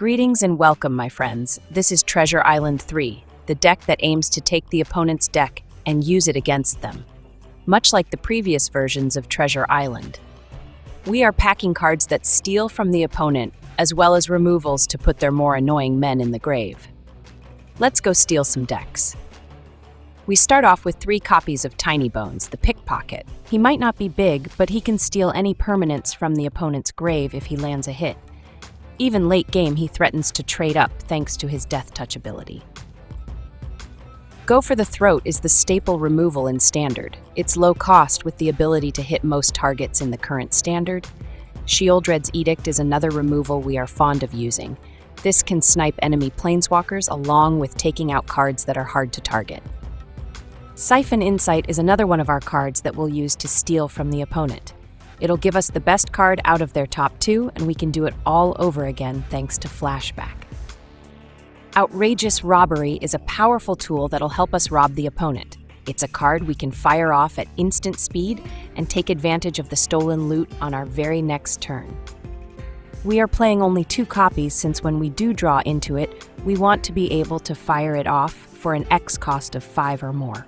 Greetings and welcome, my friends. This is Treasure Island 3, the deck that aims to take the opponent's deck and use it against them. Much like the previous versions of Treasure Island, we are packing cards that steal from the opponent, as well as removals to put their more annoying men in the grave. Let's go steal some decks. We start off with 3 copies of Tinybones, the Pickpocket. He might not be big, but he can steal any permanents from the opponent's grave if he lands a hit. Even late game, he threatens to trade up thanks to his Death Touch ability. Go for the Throat is the staple removal in Standard. It's low cost with the ability to hit most targets in the current Standard. Sheoldred's Edict is another removal we are fond of using. This can snipe enemy planeswalkers along with taking out cards that are hard to target. Siphon Insight is another one of our cards that we'll use to steal from the opponent. It'll give us the best card out of their top 2, and we can do it all over again thanks to Flashback. Outrageous Robbery is a powerful tool that'll help us rob the opponent. It's a card we can fire off at instant speed and take advantage of the stolen loot on our very next turn. We are playing only 2 copies since when we do draw into it, we want to be able to fire it off for an X cost of 5 or more.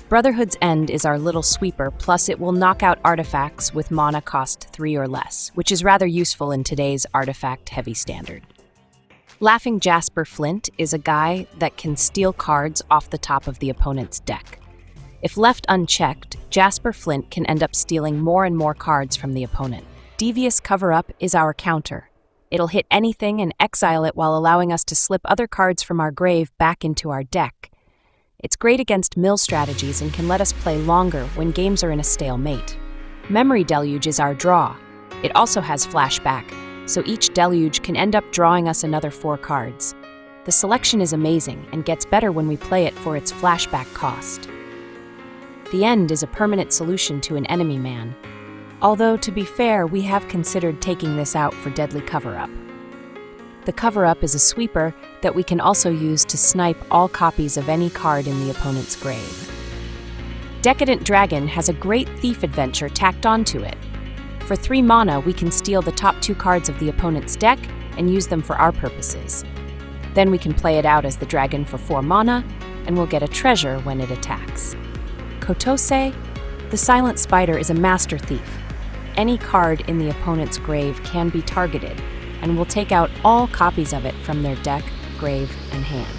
Brotherhood's End is our little sweeper, plus it will knock out artifacts with mana cost 3 or less, which is rather useful in today's artifact-heavy Standard. Laughing Jasper Flint is a guy that can steal cards off the top of the opponent's deck. If left unchecked, Jasper Flint can end up stealing more and more cards from the opponent. Devious Cover-Up is our counter. It'll hit anything and exile it while allowing us to slip other cards from our grave back into our deck. It's great against mill strategies and can let us play longer when games are in a stalemate. Memory Deluge is our draw. It also has Flashback, so each deluge can end up drawing us another 4 cards. The selection is amazing and gets better when we play it for its flashback cost. The End is a permanent solution to an enemy man, although to be fair, we have considered taking this out for Deadly Cover-Up. The Cover-Up is a sweeper that we can also use to snipe all copies of any card in the opponent's grave. Decadent Dragon has a great thief adventure tacked onto it. For 3 mana, we can steal the top 2 cards of the opponent's deck and use them for our purposes. Then we can play it out as the dragon for 4 mana, and we'll get a treasure when it attacks. Kotose, the Silent Spider, is a master thief. Any card in the opponent's grave can be targeted, and will take out all copies of it from their deck, grave, and hand.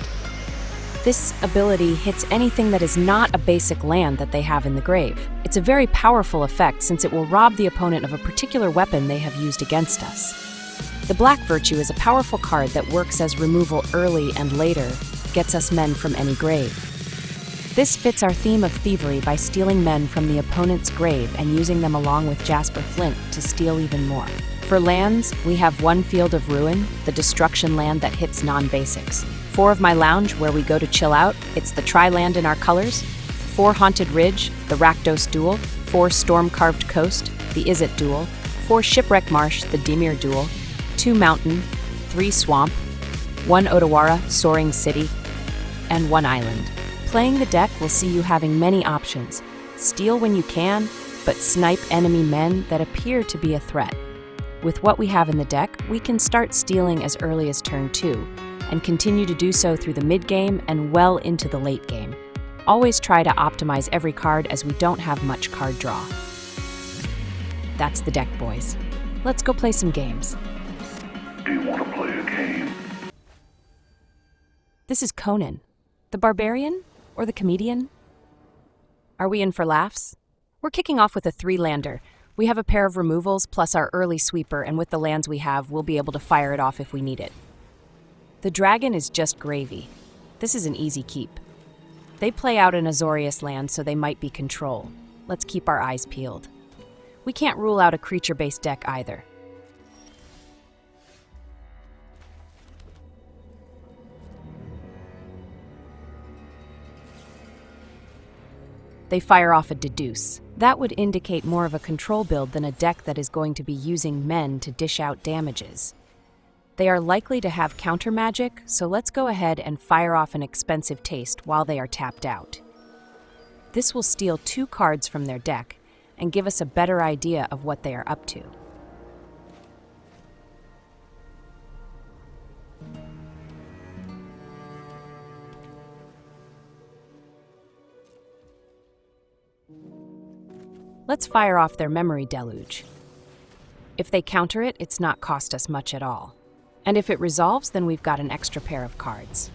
This ability hits anything that is not a basic land that they have in the grave. It's a very powerful effect since it will rob the opponent of a particular weapon they have used against us. The Black Virtue is a powerful card that works as removal early and later, gets us men from any grave. This fits our theme of Thievery by stealing men from the opponent's grave and using them along with Jasper Flint to steal even more. For lands, we have 1 Field of Ruin, the destruction land that hits non-basics. 4 of My Lounge, where we go to chill out, it's the Tri-land in our colors. 4 Haunted Ridge, the Rakdos Duel. 4 Storm-Carved Coast, the Izzet Duel. 4 Shipwreck Marsh, the Dimir Duel. 2 Mountain, 3 Swamp, 1 Otawara, Soaring City, and 1 Island. Playing the deck will see you having many options. Steal when you can, but snipe enemy men that appear to be a threat. With what we have in the deck, we can start stealing as early as turn 2, and continue to do so through the mid-game and well into the late game. Always try to optimize every card as we don't have much card draw. That's the deck, boys. Let's go play some games. Do you want to play a game? This is Conan. The Barbarian? Or the Comedian? Are we in for laughs? We're kicking off with a 3-lander. We have a pair of removals plus our early sweeper, and with the lands we have, we'll be able to fire it off if we need it. The dragon is just gravy. This is an easy keep. They play out an Azorius land, so they might be control. Let's keep our eyes peeled. We can't rule out a creature-based deck either. They fire off a Deduce. That would indicate more of a control build than a deck that is going to be using men to dish out damages. They are likely to have counter magic, so let's go ahead and fire off an expensive taste while they are tapped out. This will steal 2 cards from their deck and give us a better idea of what they are up to. Let's fire off their Memory Deluge. If they counter it, it's not cost us much at all. And if it resolves, then we've got an extra pair of cards.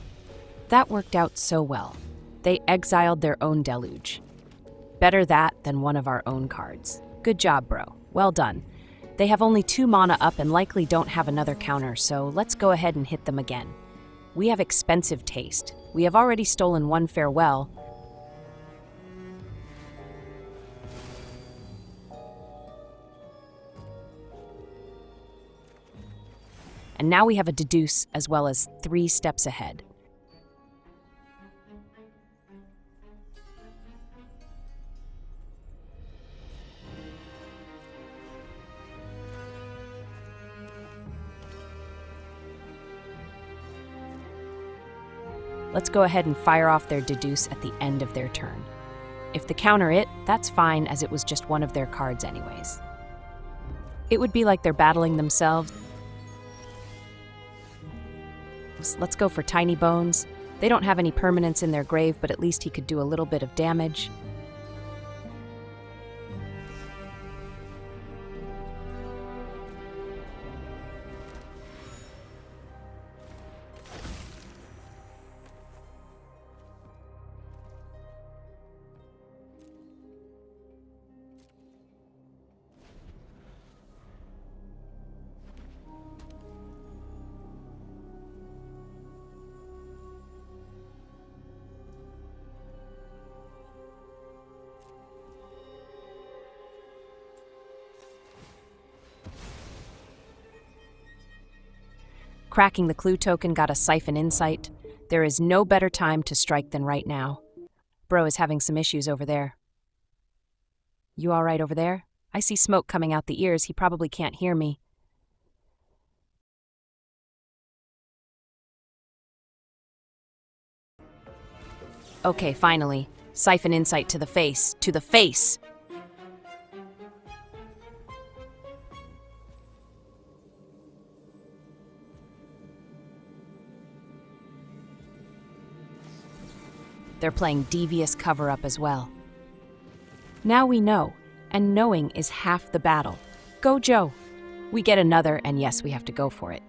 That worked out so well. They exiled their own Deluge. Better that than one of our own cards. Good job, bro. Well done. They have only 2 mana up and likely don't have another counter, so let's go ahead and hit them again. We have expensive taste. We have already stolen 1 farewell. And now we have a deduce as well as 3 steps ahead. Let's go ahead and fire off their deduce at the end of their turn. If they counter it, that's fine, as it was just one of their cards anyways. It would be like they're battling themselves. Let's go for Tinybones. They don't have any permanents in their grave, but at least he could do a little bit of damage. Cracking the clue token got a Siphon Insight. There is no better time to strike than right now. Bro is having some issues over there. You all right over there? I see smoke coming out the ears. He probably can't hear me. Okay, finally. Siphon Insight to the face. To the face! They're playing Devious Cover-Up as well. Now we know, and knowing is half the battle. Go, Joe! We get another, and yes, we have to go for it.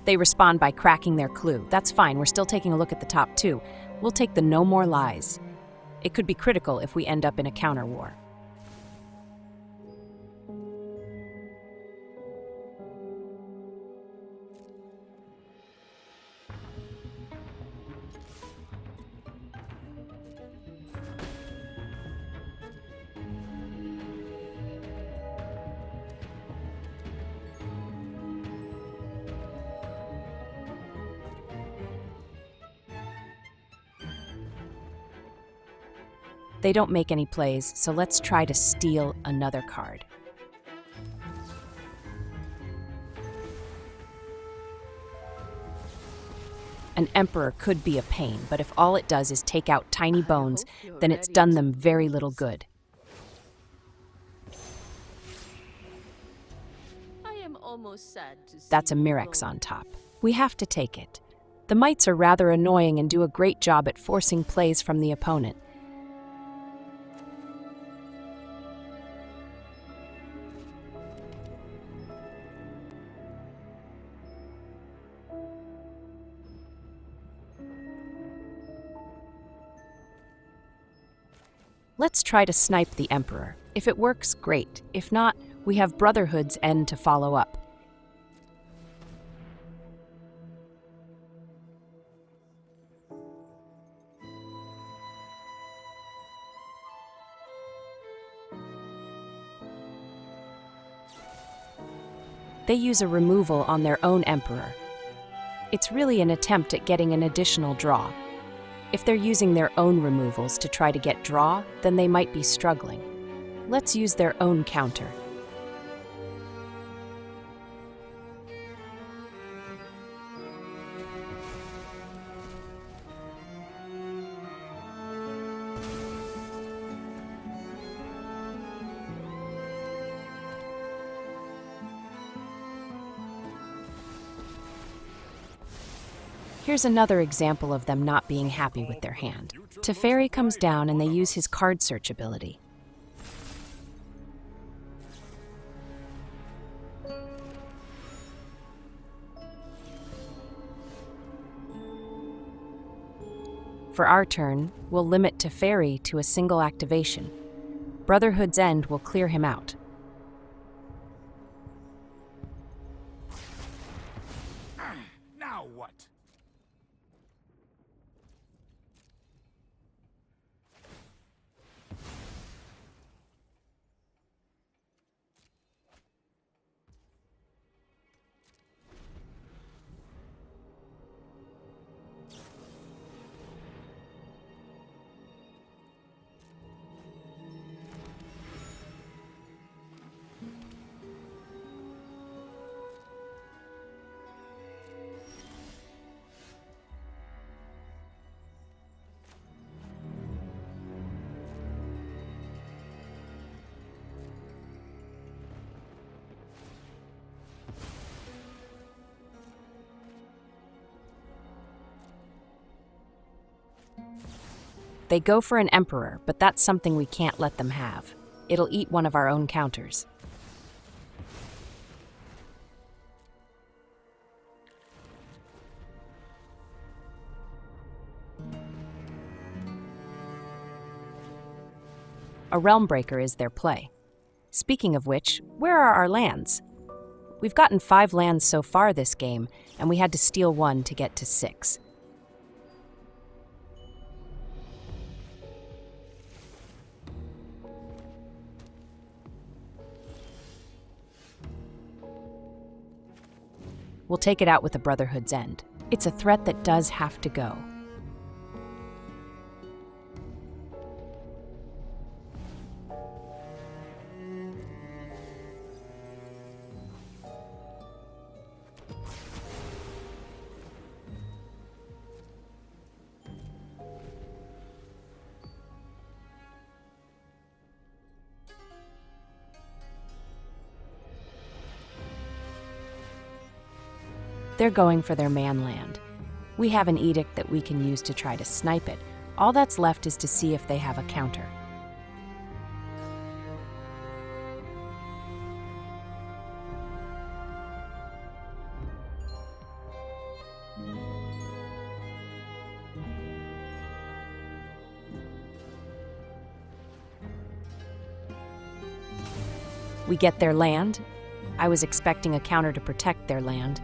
They respond by cracking their clue. That's fine, we're still taking a look at the top 2. We'll take the No More Lies. It could be critical if we end up in a counter war. They don't make any plays, so let's try to steal another card. An Emperor could be a pain, but if all it does is take out Tinybones, then it's done them very little good. I am almost sad to see That's a Mirex on top. We have to take it. The Mites are rather annoying and do a great job at forcing plays from the opponent. Let's try to snipe the Emperor. If it works, great. If not, we have Brotherhood's end to follow up. They use a removal on their own Emperor. It's really an attempt at getting an additional draw. If they're using their own removals to try to get draw, then they might be struggling. Let's use their own counter. Here's another example of them not being happy with their hand. Teferi comes down and they use his card search ability. For our turn, we'll limit Teferi to a single activation. Brotherhood's End will clear him out. Now what? They go for an Emperor, but that's something we can't let them have. It'll eat one of our own counters. A Realm Breaker is their play. Speaking of which, where are our lands? We've gotten 5 lands so far this game, and we had to steal 1 to get to 6. We'll take it out with the Brotherhood's End. It's a threat that does have to go. They're going for their man land. We have an edict that we can use to try to snipe it. All that's left is to see if they have a counter. We get their land. I was expecting a counter to protect their land.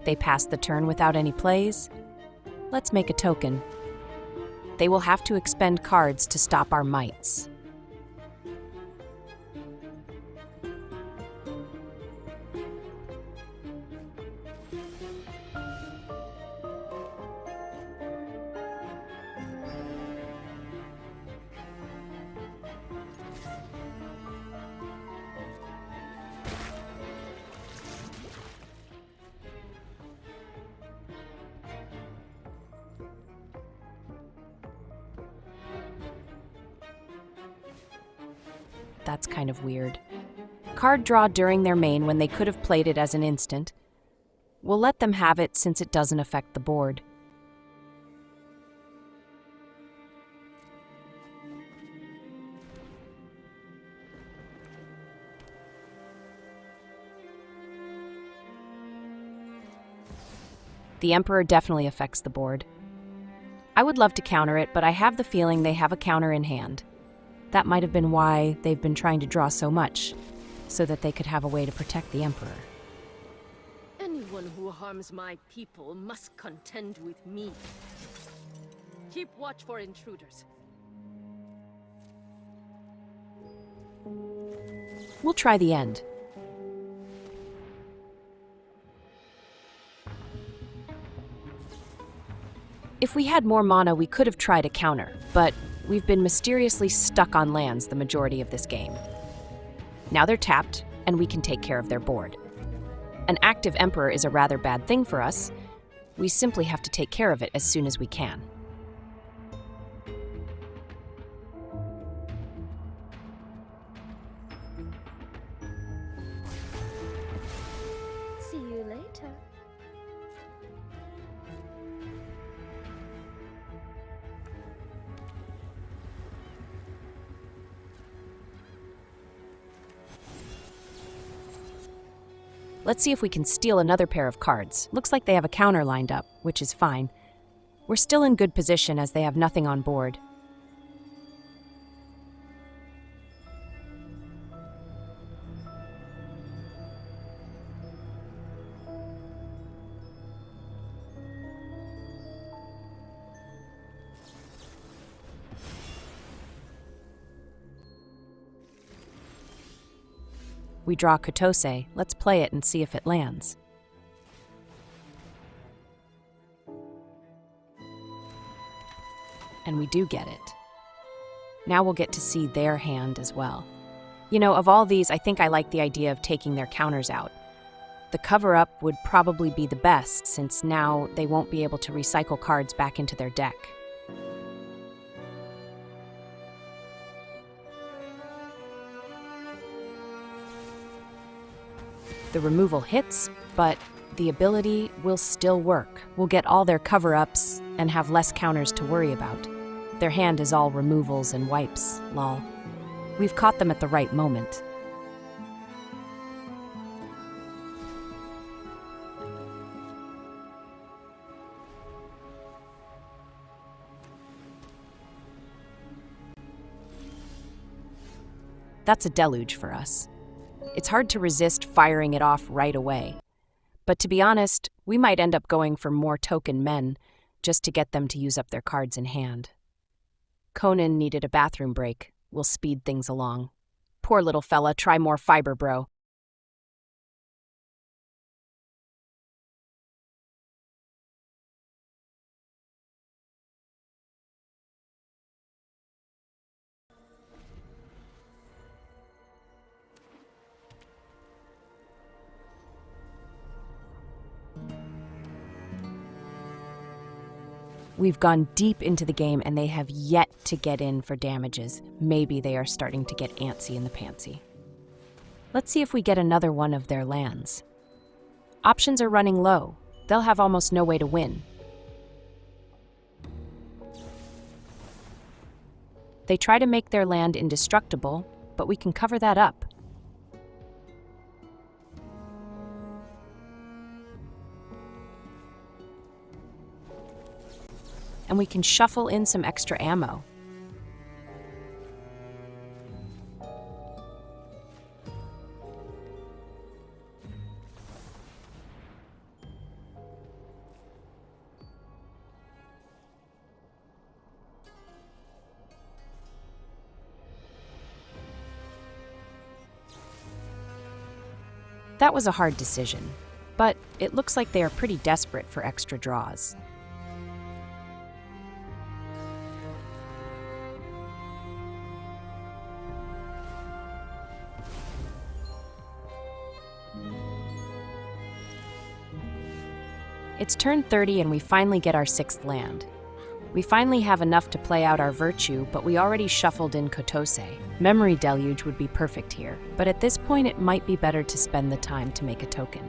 They pass the turn without any plays. Let's make a token. They will have to expend cards to stop our mites. That's kind of weird. Card draw during their main when they could have played it as an instant. We'll let them have it since it doesn't affect the board. The Emperor definitely affects the board. I would love to counter it, but I have the feeling they have a counter in hand. That might have been why they've been trying to draw so much, so that they could have a way to protect the Emperor. Anyone who harms my people must contend with me. Keep watch for intruders. We'll try the end. If we had more mana, we could have tried a counter, but we've been mysteriously stuck on lands the majority of this game. Now they're tapped, and we can take care of their board. An active Emperor is a rather bad thing for us. We simply have to take care of it as soon as we can. See you later. Let's see if we can steal another pair of cards. Looks like they have a counter lined up, which is fine. We're still in good position as they have nothing on board. We draw Kotose. Let's play it and see if it lands. And we do get it. Now we'll get to see their hand as well. You know, of all these, I think I like the idea of taking their counters out. The cover-up would probably be the best, since now they won't be able to recycle cards back into their deck. The removal hits, but the ability will still work. We'll get all their cover-ups and have less counters to worry about. Their hand is all removals and wipes, lol. We've caught them at the right moment. That's a deluge for us. It's hard to resist firing it off right away. But to be honest, we might end up going for more token men just to get them to use up their cards in hand. Conan needed a bathroom break. We'll speed things along. Poor little fella, try more fiber, bro. We've gone deep into the game and they have yet to get in for damages. Maybe they are starting to get antsy in the pantsy. Let's see if we get another one of their lands. Options are running low. They'll have almost no way to win. They try to make their land indestructible, but we can cover that up. And we can shuffle in some extra ammo. That was a hard decision, but it looks like they are pretty desperate for extra draws. It's turn 30 and we finally get our 6th land. We finally have enough to play out our virtue, but we already shuffled in Kotose. Memory Deluge would be perfect here, but at this point it might be better to spend the time to make a token.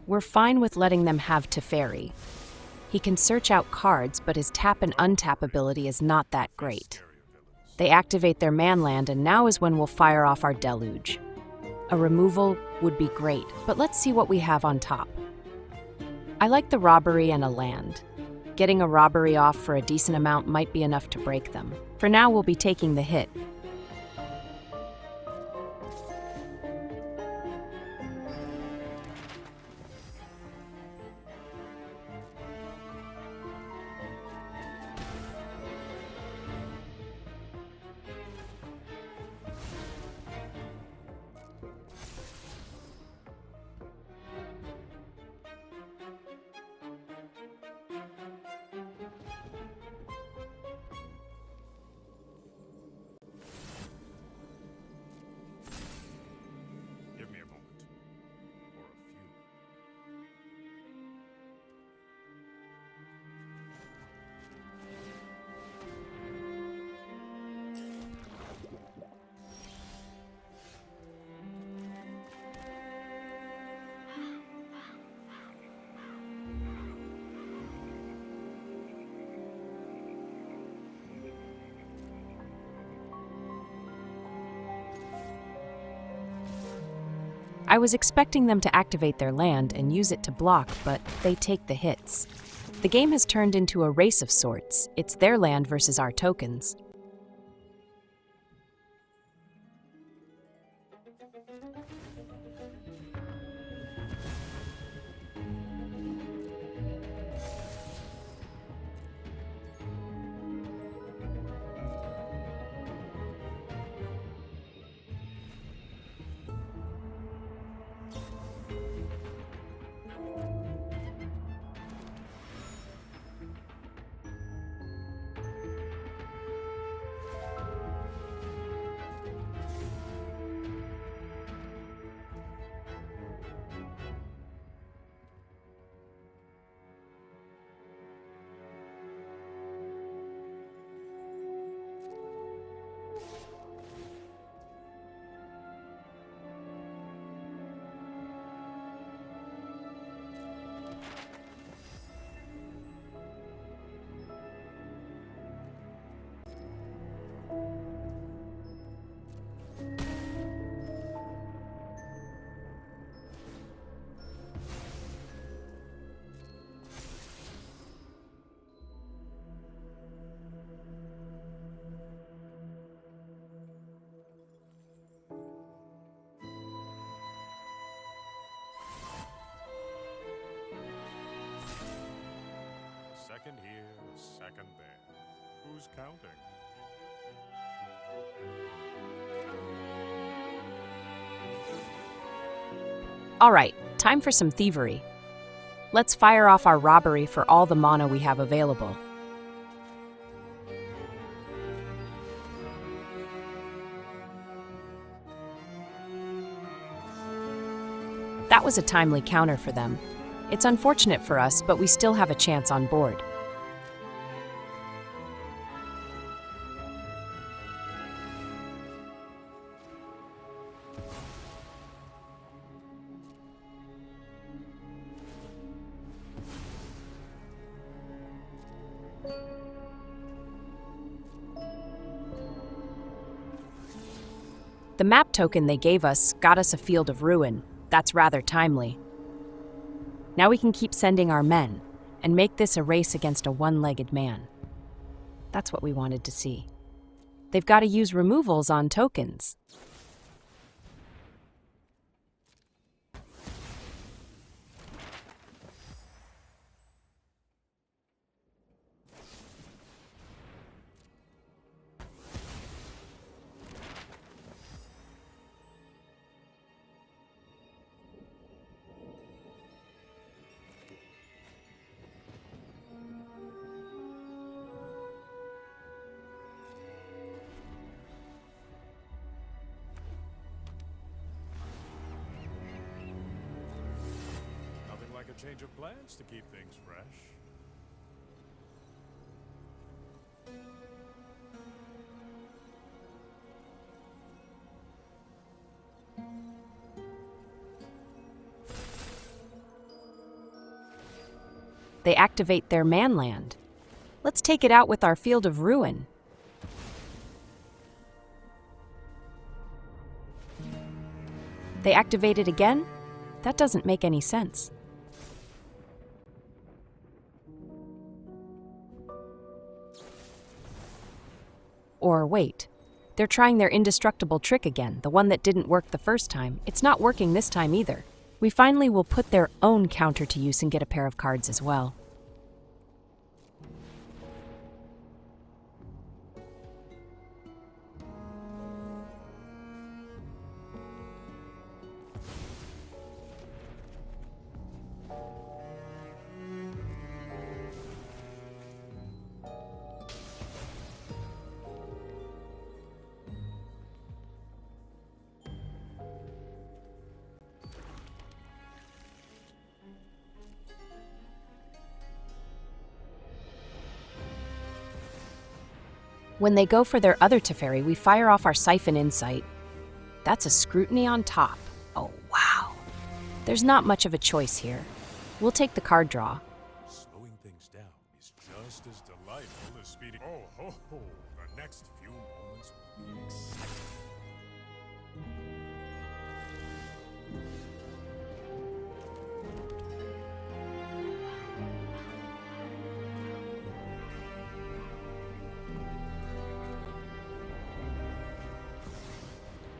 We're fine with letting them have Teferi. He can search out cards, but his tap and untap ability is not that great. They activate their manland, and now is when we'll fire off our Deluge. A removal would be great, but let's see what we have on top. I like the robbery and a land. Getting a robbery off for a decent amount might be enough to break them. For now, we'll be taking the hit. Give me a moment. Or a few. I was expecting them to activate their land and use it to block, but they take the hits. The game has turned into a race of sorts. It's their land versus our tokens. Second here, second there. Who's counting? All right, time for some thievery. Let's fire off our robbery for all the mana we have available. That was a timely counter for them. It's unfortunate for us, but we still have a chance on board. The map token they gave us got us a Field of Ruin. That's rather timely. Now we can keep sending our men and make this a race against a one-legged man. That's what we wanted to see. They've got to use removals on tokens. Like a change of plans to keep things fresh. They activate their manland. Let's take it out with our Field of Ruin. They activate it again? That doesn't make any sense. Or wait, they're trying their indestructible trick again, the one that didn't work the first time. It's not working this time either. We finally will put their own counter to use and get a pair of cards as well. When they go for their other Teferi, we fire off our Siphon Insight. That's a scrutiny on top. Oh, wow. There's not much of a choice here. We'll take the card draw. Slowing things down is just as delightful as speeding. Oh, ho, ho. The next few moments will be exciting.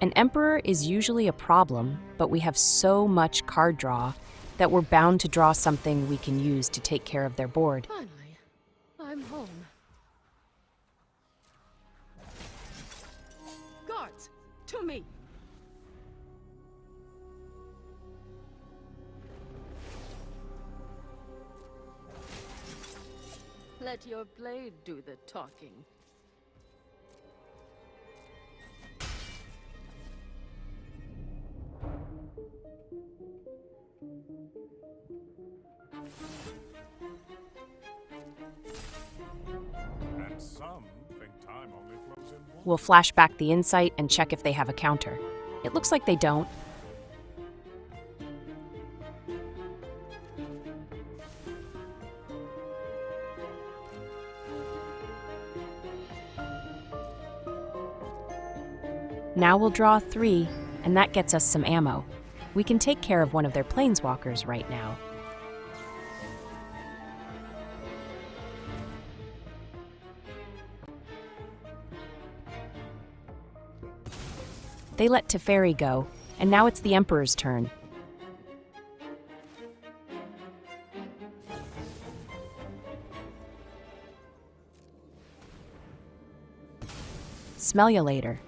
An Emperor is usually a problem, but we have so much card draw that we're bound to draw something we can use to take care of their board. Finally, I'm home. Guards, to me! Let your blade do the talking. And some think time only flows in one. We'll flash back the Insight and check if they have a counter. It looks like they don't. Now we'll draw 3, and that gets us some ammo. We can take care of one of their planeswalkers right now. They let Teferi go, and now it's the Emperor's turn. Smell ya later.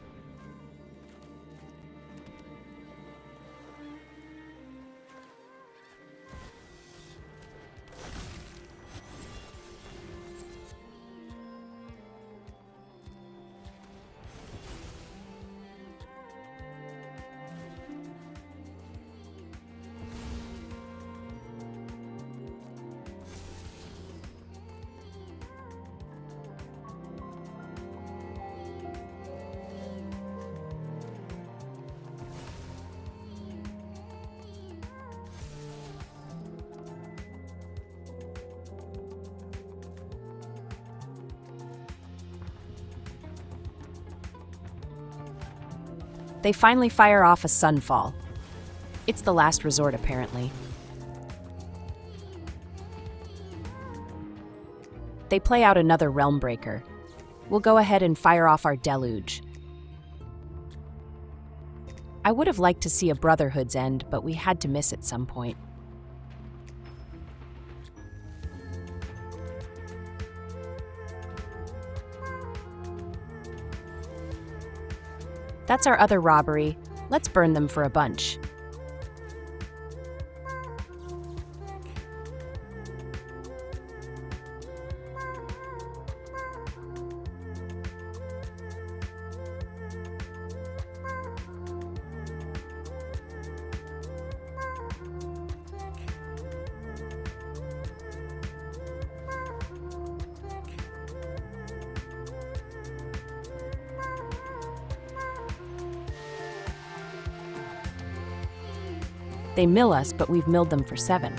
They finally fire off a Sunfall. It's the last resort, apparently. They play out another Realm Breaker. We'll go ahead and fire off our Deluge. I would have liked to see a Brotherhood's end, but we had to miss at some point. That's our other robbery. Let's burn them for a bunch. They mill us, but we've milled them for 7.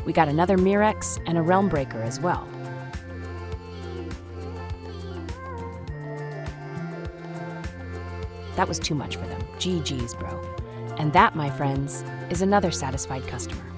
We got another Mirex and a Realm Breaker as well. That was too much for them. GG's, bro. And that, my friends, is another satisfied customer.